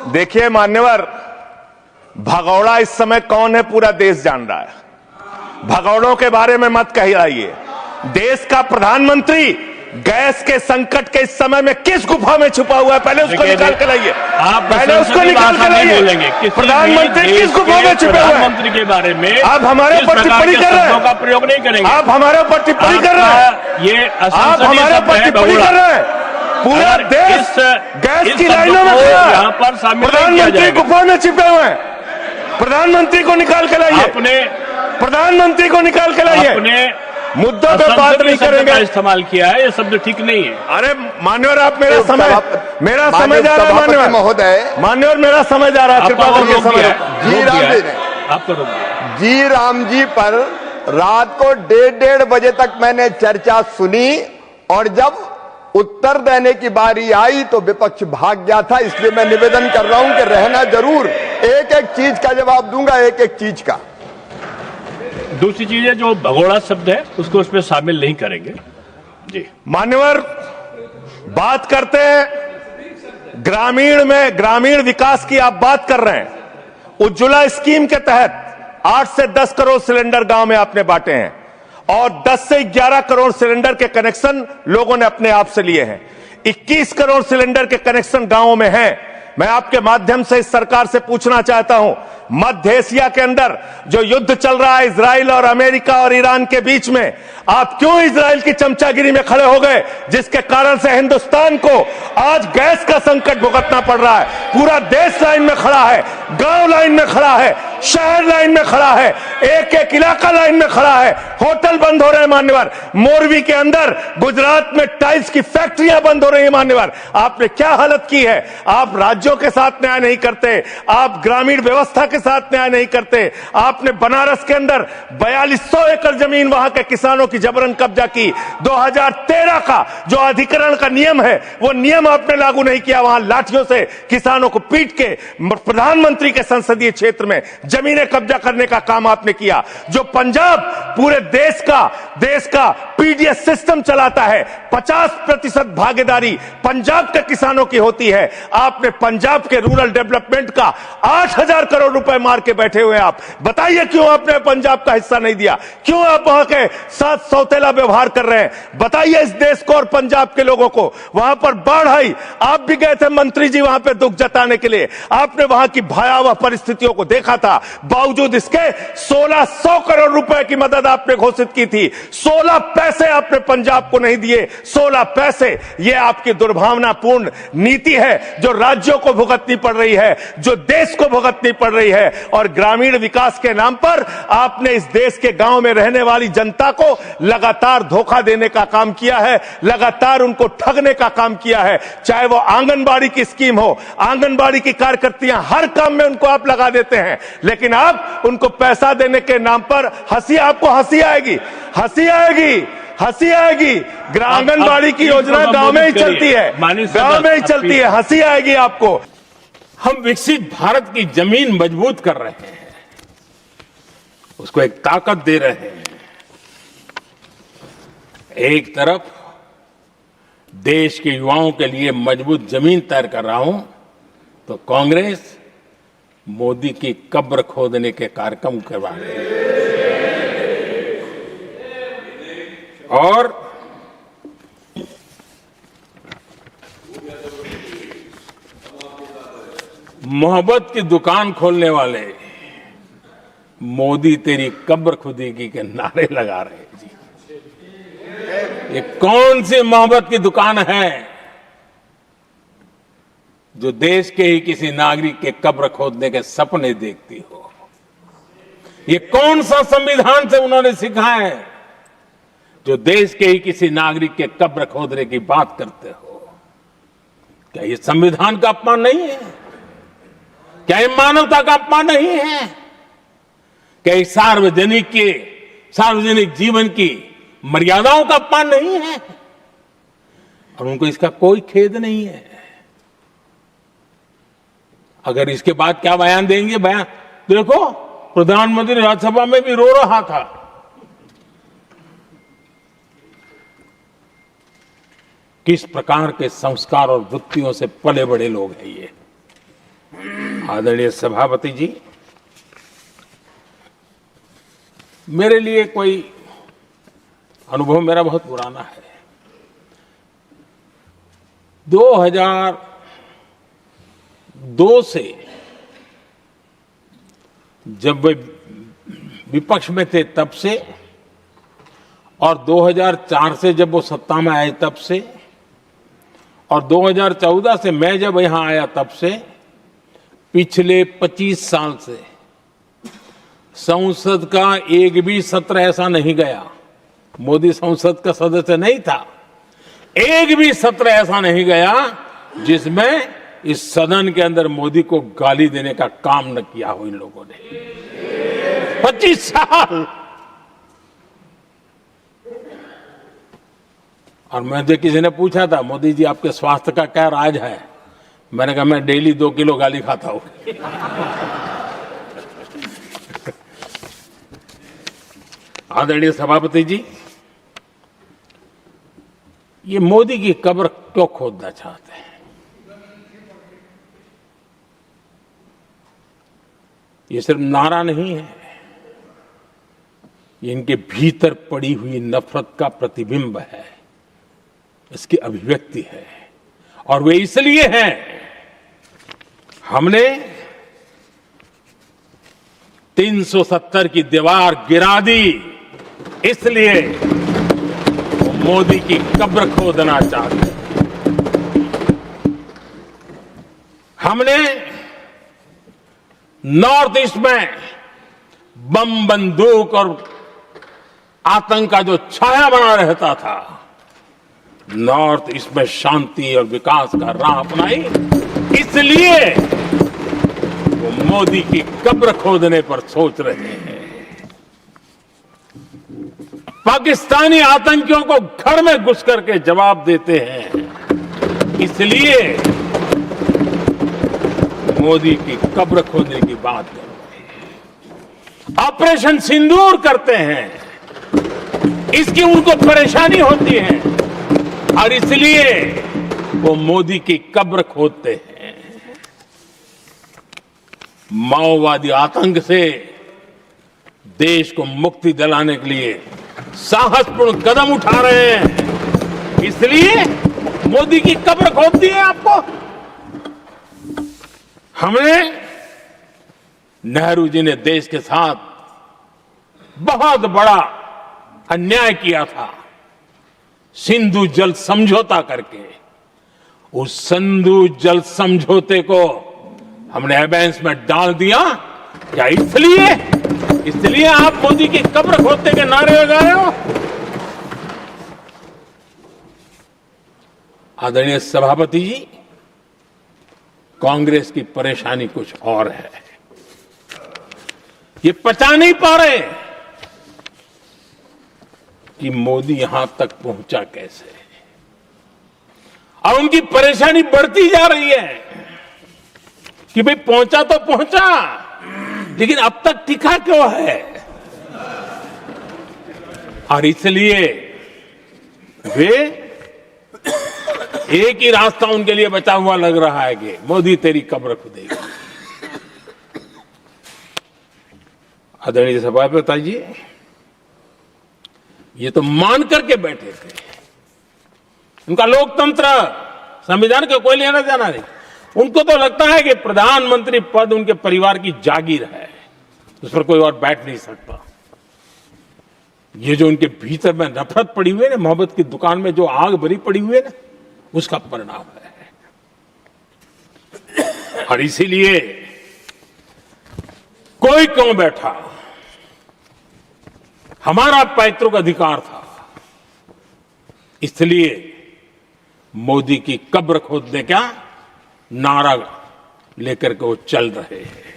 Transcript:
देखिए मान्यवर, भगौड़ा इस समय कौन है पूरा देश जान रहा है। भगौड़ों के बारे में मत कहिए। देश का प्रधानमंत्री गैस के संकट के इस समय में किस गुफा में छुपा हुआ है, पहले उसको निकाल के लाइए। पहले उसको निकाल के लाइए। प्रधानमंत्री किस गुफा में छुपे हुए हैं? प्रधानमंत्री के बारे में आप हमारे ऊपर टिप्पणी कर रहे हैं, का प्रयोग नहीं करेंगे। आप हमारे ऊपर टिप्पणी कर रहे हैं, ये आप हमारे ऊपर टिप्पणी कर रहे हैं। पूरा देश गैस की लाइनों में खड़ा है, प्रधानमंत्री गुफा में छिपे हुए हैं। प्रधानमंत्री को निकाल के लाइए, प्रधानमंत्री को निकाल के लाइए। मुद्दों पे बात नहीं करेंगे। इस्तेमाल किया है, ये शब्द ठीक नहीं है। अरे मान्यवर, आप मेरा समय जा रहा है। मान्यवर महोदय, मान्यवर मेरा समय जा रहा है, कृपा करके समय। जी राम जी पर रात को 1:30 बजे तक मैंने चर्चा सुनी और जब उत्तर देने की बारी आई तो विपक्ष भाग गया था। इसलिए मैं निवेदन कर रहा हूं कि रहना जरूर, एक एक चीज का जवाब दूंगा, एक एक चीज का। दूसरी चीज है, जो भगोड़ा शब्द है उसको उसमें शामिल नहीं करेंगे। जी मान्यवर, बात करते हैं ग्रामीण विकास की। आप बात कर रहे हैं उज्ज्वला स्कीम के तहत 8 से 10 करोड़ सिलेंडर गांव में आपने बांटे हैं और 10 से 11 करोड़ सिलेंडर के कनेक्शन लोगों ने अपने आप से लिए हैं। 21 करोड़ सिलेंडर के कनेक्शन गांवों में हैं। मैं आपके माध्यम से इस सरकार से पूछना चाहता हूं, मध्य एशिया के अंदर जो युद्ध चल रहा है इजराइल और अमेरिका और ईरान के बीच में, आप क्यों इजराइल की चमचागिरी में खड़े हो गए, जिसके कारण से हिंदुस्तान को आज गैस का संकट भुगतना पड़ रहा है। पूरा देश लाइन में खड़ा है, गांव लाइन में खड़ा है, शहर लाइन में खड़ा है, एक एक इलाका लाइन में खड़ा है। होटल बंद हो रहे हैं मान्यवर, मोरवी के अंदर गुजरात में टाइल्स की फैक्ट्रियां बंद हो रही है मान्यवर। आपने क्या हालत की है। आप राज्यों के साथ न्याय नहीं करते, आप ग्रामीण व्यवस्था के साथ न्याय नहीं करते। आपने बनारस के अंदर 4200 एकड़ जमीन वहां के किसानों की जबरन कब्जा की। 2013 का जो अधिकरण का नियम है वो नियम आपने लागू नहीं किया। वहां लाठियों से किसानों को पीट के प्रधानमंत्री के संसदीय क्षेत्र में जमीनें कब्जा करने का काम आपने किया। जो पंजाब पूरे देश का पीडीएस सिस्टम चलाता है, 50% भागीदारी पंजाब के किसानों की होती है। आपने पंजाब के रूरल डेवलपमेंट का 8000 करोड़ रुपए मार के बैठे हुए। आप बताइए क्यों आपने पंजाब का हिस्सा नहीं दिया, क्यों आप वहां के साथ सौतेला व्यवहार कर रहे हैं। बताइए इस देश को और पंजाब के लोगों को। वहां पर बाढ़ आई, आप भी गए थे मंत्री जी वहां पे दुख जताने के लिए। आपने वहां की भयावह परिस्थितियों को देखा था। बावजूद इसके 1600 करोड़ रुपए की मदद आपने घोषित की थी, 16 पैसे आपने पंजाब को नहीं दिए। 16 पैसे, यह आपकी दुर्भावनापूर्ण नीति है जो राज्यों को भुगतनी पड़ रही है, जो देश को भुगतनी पड़ रही है। और ग्रामीण विकास के नाम पर आपने इस देश के गांव में रहने वाली जनता को लगातार धोखा देने का काम किया है, लगातार उनको ठगने का काम किया है। चाहे वो आंगनबाड़ी की स्कीम हो, आंगनबाड़ी की कार्यकर्तियां, हर काम में उनको आप लगा देते हैं, लेकिन आप उनको पैसा देने के नाम पर आपको हंसी आएगी, हंसी आएगी, हंसी आएगी। आंगनबाड़ी की योजना गांव में ही चलती है, गांव में ही चलती है, हंसी आएगी आपको। हम विकसित भारत की जमीन मजबूत कर रहे हैं, उसको एक ताकत दे रहे हैं। एक तरफ देश के युवाओं के लिए मजबूत जमीन तैयार कर रहा हूं, तो कांग्रेस मोदी की कब्र खोदने के कार्यक्रम करवा रही है। और मोहब्बत की दुकान खोलने वाले मोदी तेरी कब्र खुदेगी के नारे लगा रहे हैं जी। ये कौन सी मोहब्बत की दुकान है जो देश के ही किसी नागरिक के कब्र खोदने के सपने देखती हो। ये कौन सा संविधान से उन्होंने सीखा है जो देश के ही किसी नागरिक के कब्र खोदने की बात करते हो। क्या ये संविधान का अपमान नहीं है? क्या ये मानवता का अपमान नहीं है? क्या ये सार्वजनिक जीवन की मर्यादाओं का अपमान नहीं है? और उनको इसका कोई खेद नहीं है। अगर इसके बाद क्या बयान देंगे, बयान देखो, प्रधानमंत्री राज्यसभा में भी रो रहा था। किस प्रकार के संस्कार और वृत्तियों से पले बड़े लोग हैं ये। आदरणीय सभापति जी, मेरे लिए कोई अनुभव मेरा बहुत पुराना है। 2002 से जब वे विपक्ष में थे तब से, और 2004 से जब वो सत्ता में आए तब से, और 2014 से मैं जब यहां आया तब से, पिछले 25 साल से संसद का एक भी सत्र ऐसा नहीं गया, मोदी संसद का सदस्य नहीं था, एक भी सत्र ऐसा नहीं गया जिसमें इस सदन के अंदर मोदी को गाली देने का काम न किया हो इन लोगों ने। 25 साल। और मुझे किसी ने पूछा था, मोदी जी आपके स्वास्थ्य का क्या राज है? मैंने कहा मैं डेली 2 किलो गाली खाता हूं। आदरणीय सभापति जी, ये मोदी की कब्र क्यों खोदना चाहते हैं? ये सिर्फ नारा नहीं है, ये इनके भीतर पड़ी हुई नफरत का प्रतिबिंब है, इसकी अभिव्यक्ति है। और वे इसलिए हैं, हमने 370 की दीवार गिरा दी, इसलिए वो मोदी की कब्र खोदना चाहते हैं। हमने नॉर्थ ईस्ट में बम बंदूक और आतंक का जो छाया बना रहता था, नॉर्थ ईस्ट में शांति और विकास का राह अपनाई, इसलिए वो मोदी की कब्र खोदने पर सोच रहे हैं। पाकिस्तानी आतंकियों को घर में घुस करके जवाब देते हैं, इसलिए मोदी की कब्र खोदने की बात कर रहे हैं। ऑपरेशन सिंदूर करते हैं, इसकी उनको परेशानी होती है और इसलिए वो मोदी की कब्र खोदते हैं। माओवादी आतंक से देश को मुक्ति दिलाने के लिए साहसपूर्ण कदम उठा रहे हैं, इसलिए मोदी की कब्र खोदती है आपको। हमने, नेहरू जी ने देश के साथ बहुत बड़ा अन्याय किया था, सिंधु जल समझौता करके। उस सिंधु जल समझौते को हमने एबेंस में डाल दिया। क्या इसलिए आप मोदी की कब्र खोदने के नारे लगा रहे हो? आदरणीय सभापति जी, कांग्रेस की परेशानी कुछ और है। ये पचा नहीं पा रहे कि मोदी यहां तक पहुंचा कैसे, और उनकी परेशानी बढ़ती जा रही है कि भाई पहुंचा तो पहुंचा, लेकिन अब तक टिका क्यों है? और इसलिए वे, एक ही रास्ता उनके लिए बचा हुआ लग रहा है कि मोदी तेरी कब्र खुदेगी। आदरणीय सभापति जी, ये तो मान करके बैठे थे। उनका लोकतंत्र, संविधान का कोई लेना देना नहीं। उनको तो लगता है कि प्रधानमंत्री पद उनके परिवार की जागीर है, उस पर कोई और बैठ नहीं सकता। ये जो उनके भीतर में नफरत पड़ी हुई है ना, मोहब्बत की दुकान में जो आग भरी पड़ी हुई है ना, उसका परिणाम है। और इसीलिए कोई क्यों बैठा, हमारा पैतृक अधिकार था, इसलिए मोदी की कब्र खोदने का नारा लेकर के वो चल रहे हैं।